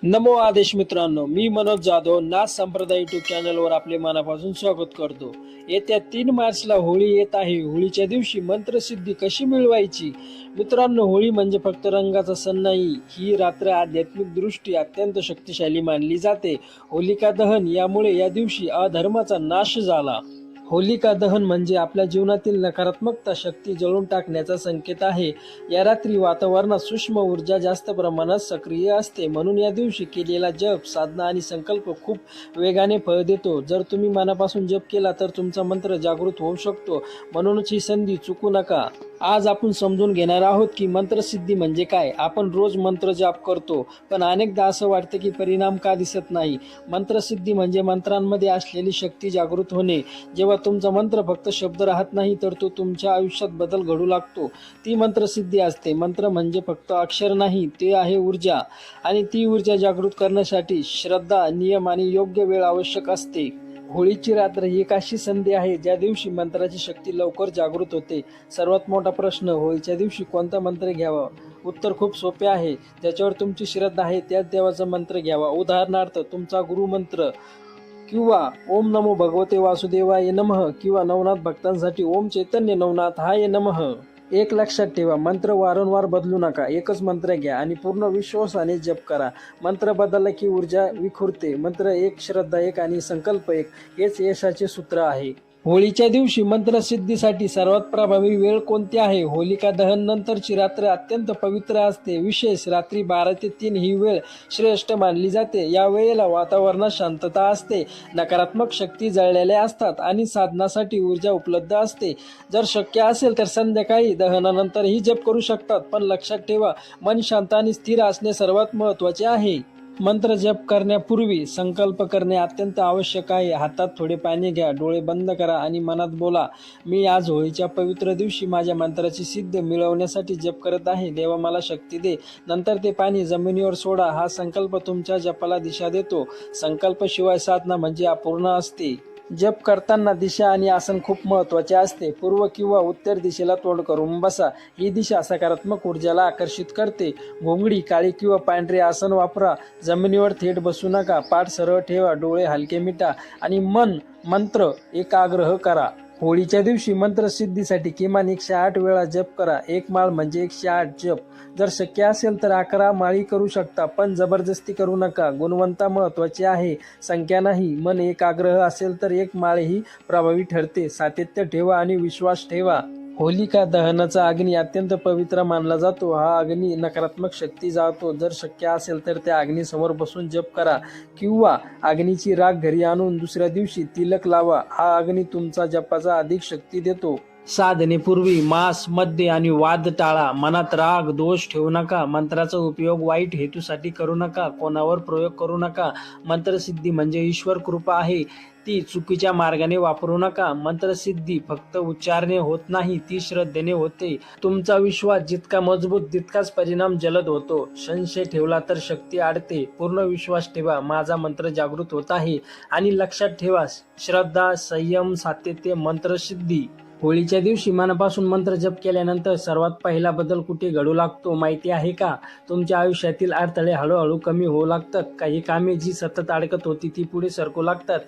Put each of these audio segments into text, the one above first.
नमो आदेश मित्रांनो, मी मनोज जाधव नाथ संप्रदाय युट्यूब चॅनलवर आपले मनापासून स्वागत करतो. येत्या 3 मार्चला होळी येत आहे. होळीच्या दिवशी मंत्रसिद्धी कशी मिळवायची? मित्रांनो, होळी म्हणजे फक्त रंगाचा सण नाही, ही रात्र आध्यात्मिक दृष्टी अत्यंत शक्तिशाली मानली जाते. होलिका दहन यामुळे या दिवशी अधर्माचा नाश झाला. होलिका दहन म्हणजे आपल्या जीवनातील नकारात्मकता शक्ती जळून टाकण्याचा संकेत आहे. या रात्री वातावरणात सूक्ष्म ऊर्जा जास्त प्रमाणात सक्रिय असते, म्हणून या दिवशी केलेला जप, साधना आणि संकल्प खूप वेगाने फळ देतो. जर तुम्ही मनापासून जप केला तर तुमचा मंत्र जागृत होऊ शकतो. म्हणूनच ही संधी चुकू नका. आज आपण समजून घेणार आहोत की मंत्रसिद्धी म्हणजे काय. आपण रोज मंत्र जाप करतो, पण अनेकदा असं वाटतं की परिणाम का दिसत नाही. मंत्रसिद्धी म्हणजे मंत्रांमध्ये असलेली शक्ती जागृत होणे. जेव्हा तुमचा मंत्र फक्त शब्द राहत नाही तर तो तुमच्या आयुष्यात बदल घडू लागतो, ती मंत्रसिद्धी असते. मंत्र म्हणजे फक्त अक्षर नाही, ते आहे ऊर्जा, आणि ती ऊर्जा जागृत करण्यासाठी श्रद्धा, नियम आणि योग्य वेळ आवश्यक असते. होळीची रात्र ही एक अशी संधी आहे ज्या दिवशी मंत्राची शक्ती लवकर जागृत होते. सर्वात मोठा प्रश्न, होळीच्या दिवशी कोणता मंत्र घ्यावा? उत्तर खूप सोपे आहे. ज्याच्यावर तुमची श्रद्धा आहे त्याच देवाचा मंत्र घ्यावा. उदाहरणार्थ, तुमचा गुरुमंत्र किंवा ओम नमो भगवते वासुदेवाय नमः, किंवा नवनाथ भक्तांसाठी ओम चैतन्य नवनाथाय नमः. एक लक्षात ठेवा, मंत्र वारंवार बदलू नका. एकच मंत्र घ्या आणि पूर्ण विश्वासाने जप करा. मंत्र बदलला की ऊर्जा विखुरते. मंत्र एक, श्रद्धा एक आणि संकल्प एक, हेच यशाचे सूत्र आहे. होळीच्या दिवशी मंत्रसिद्धीसाठी सर्वात प्रभावी वेळ कोणती आहे? होलिका दहन नंतरची रात्र अत्यंत पवित्र असते. विशेष रात्री 12 ते 3 ही वेळ श्रेष्ठ मानली जाते. या वेळेला वातावरणात शांतता असते, नकारात्मक शक्ती जळलेल्या असतात आणि साधनासाठी ऊर्जा उपलब्ध असते. जर शक्य असेल तर संध्याकाळी दहनानंतरही जप करू शकतात, पण लक्षात ठेवा, मन शांत आणि स्थिर असणे सर्वात महत्त्वाचे आहे. मंत्र जप करण्यापूर्वी संकल्प करणे अत्यंत आवश्यक आहे. हातात थोडे पाणी घ्या, डोळे बंद करा आणि मनात बोला, मी आज होळीच्या पवित्र दिवशी माझ्या मंत्राची सिद्ध मिळवण्यासाठी जप करत आहे. देवा, मला शक्ती दे. नंतर ते पाणी जमिनीवर सोडा. हा संकल्प तुमच्या जपाला दिशा देतो. संकल्पाशिवाय साधना म्हणजे अपूर्ण असते. जप करताना दिशा आणि आसन खूप महत्त्वाचे असते. पूर्व किंवा उत्तर दिशेला तोंड करून बसा. ही दिशा सकारात्मक ऊर्जाला आकर्षित करते. घोंगडी, काळी किंवा पांढरे आसन वापरा. जमिनीवर थेट बसू नका. पाठ सरळ ठेवा, डोळे हलके मिटा आणि मंत्र एकाग्रह करा. होळीच्या दिवशी मंत्रसिद्धीसाठी किमान 108 वेळा जप करा. एक माळ म्हणजे 108 जप. जर शक्य असेल तर 11 माळी करू शकता, पण जबरदस्ती करू नका. गुणवत्ता महत्त्वाची आहे, संख्या नाही. मन एकाग्रह असेल तर एक माळही प्रभावी ठरते. सातत्य ठेवा आणि विश्वास ठेवा. होलिका दहनाचा अग्नी अत्यंत पवित्र मानला जातो. हा अग्नी नकारात्मक शक्ती जाळतो. जर शक्य असेल तर त्या अग्नीसमोर बसून जप करा किंवा अग्नीची राख घरी आणून दुसऱ्या दिवशी तिलक लावा. हा अग्नी तुमचा जपाचा अधिक शक्ती देतो. साधनेपूर्वी मांस, मद्य आणि वाद टाळा. मनात राग, दोष ठेवू नका. मंत्राचा उपयोग वाईट हेतूसाठी करू नका. कोणावर प्रयोग करू नका. मंत्रसिद्धी म्हणजे ईश्वर कृपा आहे, ती चुकीच्या मार्गाने वापरू नका. मंत्रसिद्धी फक्त उच्चारणे होत नाही, ती श्रद्धेने होते. तुमचा विश्वास जितका मजबूत तितकाच परिणाम जलद होतो. संशय ठेवला तर शक्ती अडते. पूर्ण विश्वास ठेवा, माझा मंत्र जागृत होत आहे. आणि लक्षात ठेवा, श्रद्धा, संयम, सातत्य, मंत्रसिद्धी. होळीच्या दिवशी मनापासून मंत्र जप केल्यानंतर सर्वात पहिला बदल कुठे घडू लागतो माहिती आहे का? तुमच्या आयुष्यातील अडथळे हळूहळू कमी होऊ लागतात. काही कामे जी सतत अडकत होती ती पुढे सरकू लागतात,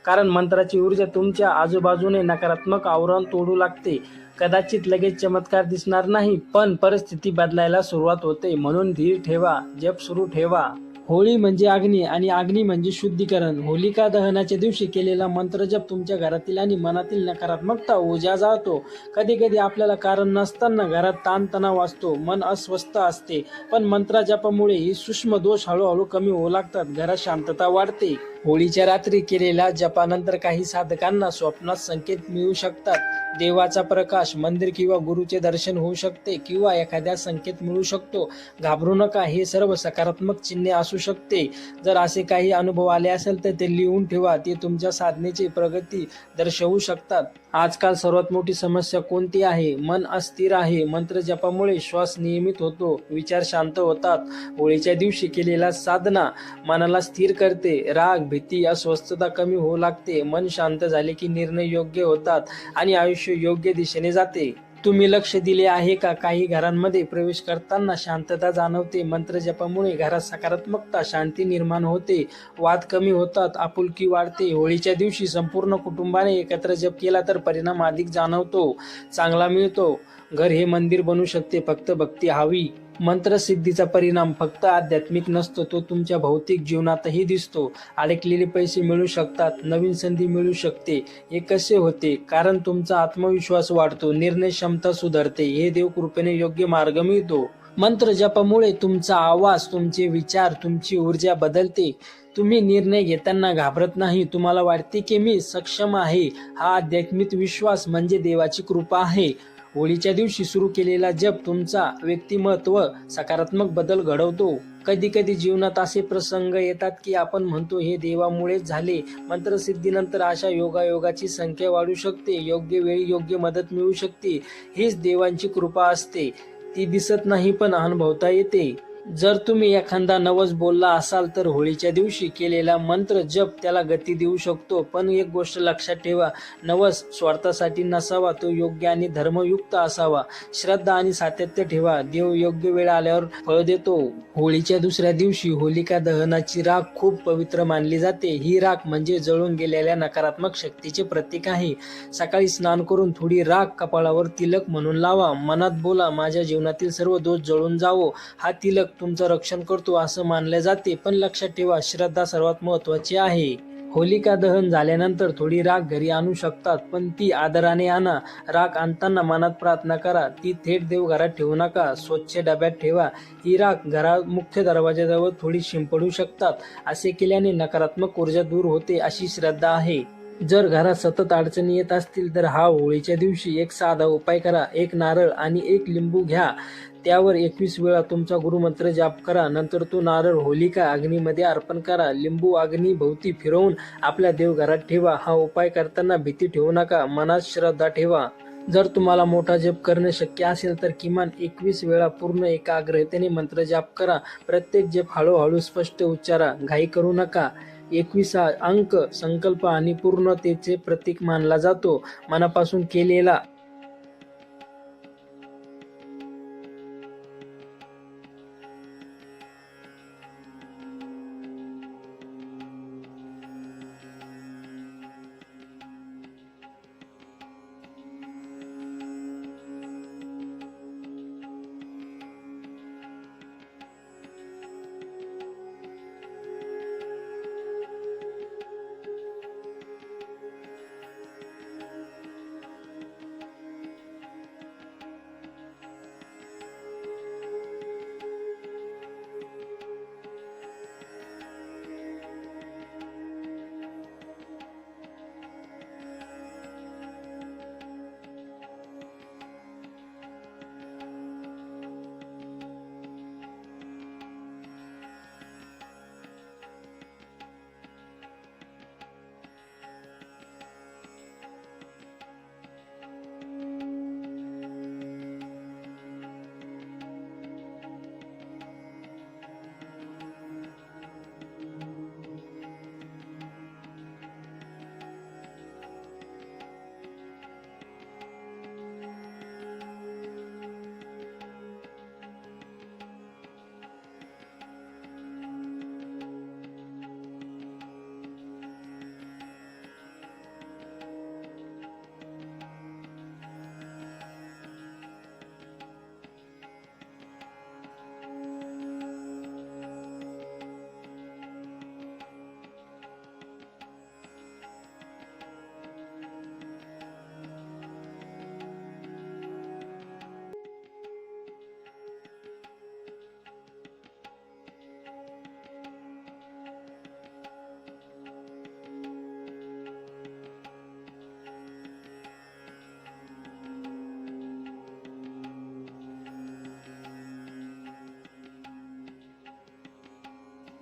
कारण मंत्राची ऊर्जा तुमच्या आजूबाजूने नकारात्मक आवरण तोडू लागते. कदाचित लगेच चमत्कार दिसणार नाही, पण परिस्थिती बदलायला सुरुवात होते. म्हणून धीर ठेवा, जप सुरू ठेवा. होळी म्हणजे अग्नी आणि अग्नी म्हणजे शुद्धीकरण. होलिका दहनाच्या दिवशी केलेला मंत्रजप तुमच्या घरातील आणि मनातील नकारात्मकता ऊर्जा जाळतो. कधी कधी आपल्याला कारण नसताना घरात ताणतणाव असतो, मन अस्वस्थ असते, पण मंत्रजपामुळे ही सूक्ष्म दोष हळूहळू कमी होऊ लागतात. घरात शांतता वाढते. होळीच्या रात्री केलेल्या जपानंतर काही साधकांना स्वप्नात संकेत मिळू शकतात. देवाचा प्रकाश, मंदिर किंवा गुरुचे दर्शन होऊ शकते, किंवा एखाद्या संकेत मिळू शकतो. घाबरू नका, हे सर्व सकारात्मक चिन्हे असू शकते. जर असे काही अनुभव आले असेल तर ते लिहून ठेवा. ते तुमच्या साधनेची प्रगती दर्शवू शकतात. आजकाल सर्वात मोठी समस्या कोणती आहे? मन अस्थिर आहे. मंत्र जपामुळे श्वास नियमित होतो, विचार शांत होतात. होळीच्या दिवशी केलेला साधना मनाला स्थिर करते. राग, भीती, अस्वस्थता कमी होऊ लागते. मन शांत झाले की निर्णय योग्य होतात आणि आयुष्य योग्य दिशेने जाते. तुम्ही लक्ष दिले आहे का, काही घरांमध्ये प्रवेश करताना शांतता जाणवते. मंत्र जपामुळे घरात सकारात्मकता, शांती निर्माण होते, वाद कमी होतात, आपुलकी वाढते. होळीच्या दिवशी संपूर्ण कुटुंबाने एकत्र जप केला तर परिणाम अधिक जाणवतो, चांगला मिळतो. घर हे मंदिर बनू शकते, फक्त भक्ती हवी. मंत्रसिद्धीचा परिणाम फक्त आध्यात्मिक नसतो, तो तुमच्या भौतिक जीवनातही दिसतो. अडकलेले पैसे मिळू शकतात, नवीन संधी मिळू शकते. हे कसे होते? कारण तुमचा आत्मविश्वास वाढतो, निर्णय क्षमता सुधारते, हे देवकृपेने योग्य मार्ग मिळतो. मंत्र जपामुळे तुमचा आवाज, तुमचे विचार, तुमची ऊर्जा बदलते. तुम्ही निर्णय घेताना घाबरत नाही, तुम्हाला वाटते की मी सक्षम आहे. हा आध्यात्मिक विश्वास म्हणजे देवाची कृपा आहे. होळीच्या दिवशी सुरू केलेला जप तुमचा व्यक्तिमत्व सकारात्मक बदल घडवतो. कधी कधी जीवनात असे प्रसंग येतात की आपण म्हणतो हे देवामुळेच झाले. मंत्रसिद्धीनंतर अशा योगायोगाची संख्या वाढू शकते, योग्य वेळी योग्य मदत मिळू शकते. हीच देवांची कृपा असते, ती दिसत नाही पण अनुभवता येते. जर तुम्ही एखादा नवस बोलला असाल तर होळीच्या दिवशी केलेला मंत्र जप त्याला गती देऊ शकतो. पण एक गोष्ट लक्षात ठेवा, नवस स्वार्थासाठी नसावा, तो योग्य आणि धर्मयुक्त असावा. श्रद्धा आणि सातत्य ठेवा, देव योग्य वेळ आल्यावर फळ देतो. होळीच्या दुसऱ्या दिवशी होलिका दहनाची राख खूप पवित्र मानली जाते. ही राख म्हणजे जळून गेलेल्या नकारात्मक शक्तीचे प्रतीक आहे. सकाळी स्नान करून थोडी राख कपाळावर तिलक म्हणून लावा. मनात बोला, माझ्या जीवनातील सर्व दोष जळून जावो. हा तिलक तुमचं रक्षण करतो असं मानले जाते. पण लक्षात ठेवा, श्रद्धा सर्वात महत्वाची आहे. होलिका दहन झाल्यानंतर थोडी राख घरी आणू शकतात, पण ती आदराने आणा. राख आणताना मनात प्रार्थना करा, ती थेट देवघरात ठेवू नका, स्वच्छ डब्यात ठेवा. ही राख घरात मुख्य दरवाजाजवळ थोडी शिंपडू शकतात. असे केल्याने नकारात्मक ऊर्जा दूर होते अशी श्रद्धा आहे. जर घरात सतत अडचणी येत असतील तर हा होळीच्या दिवशी एक साधा उपाय करा. एक नारळ आणि एक लिंबू घ्या, त्यावर 21 वेळा तुमचा गुरुमंत्र जाप करा. नंतर तो नारळ होलिका अग्नीमध्ये अर्पण करा. लिंबू अग्नी भोवती फिरवून आपल्या देवघरात ठेवा. हा उपाय करताना भीती ठेवू नका, मनात श्रद्धा ठेवा. जर तुम्हाला मोठा जप करणे शक्य असेल तर किमान 21 वेळा पूर्ण एकाग्रतेने मंत्र जाप करा. प्रत्येक जप हळूहळू स्पष्ट उच्चारा, घाई करू नका. 21 हा अंक संकल्प आणि पूर्णतेचे प्रतीक मानला जातो. मनापासून केलेला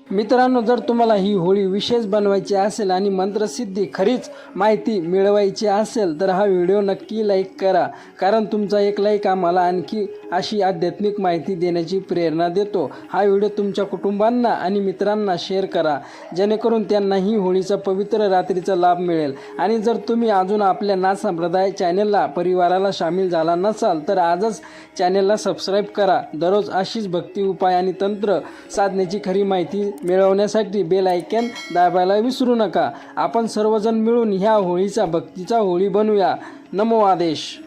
मित्रांनो, जर तुम्हाला ही होळी विशेष बनवायची असेल आणि मंत्रसिद्धी खरीच माहिती मिळवायची असेल तर हा व्हिडिओ नक्की लाईक करा, कारण तुमचा एक लाईक आम्हाला आणखी अशी आध्यात्मिक माहिती देण्याची प्रेरणा देतो. हा व्हिडिओ तुमच्या कुटुंबांना आणि मित्रांना शेअर करा, जेणेकरून त्यांनाही होळीचा पवित्र रात्रीचा लाभ मिळेल. आणि जर तुम्ही अजून आपल्या नाथ संप्रदाय चॅनेलला परिवाराला सामील झाला नसाल तर आजच चॅनेलला सबस्क्राईब करा. दररोज अशीच भक्ती, उपाय आणि तंत्र साधण्याची खरी माहिती मिळवण्यासाठी बेल आयकॉन दाबायला विसरू नका. आपण सर्वजण मिळून ह्या होळीचा भक्तीचा होळी बनवूया. नमो आदेश.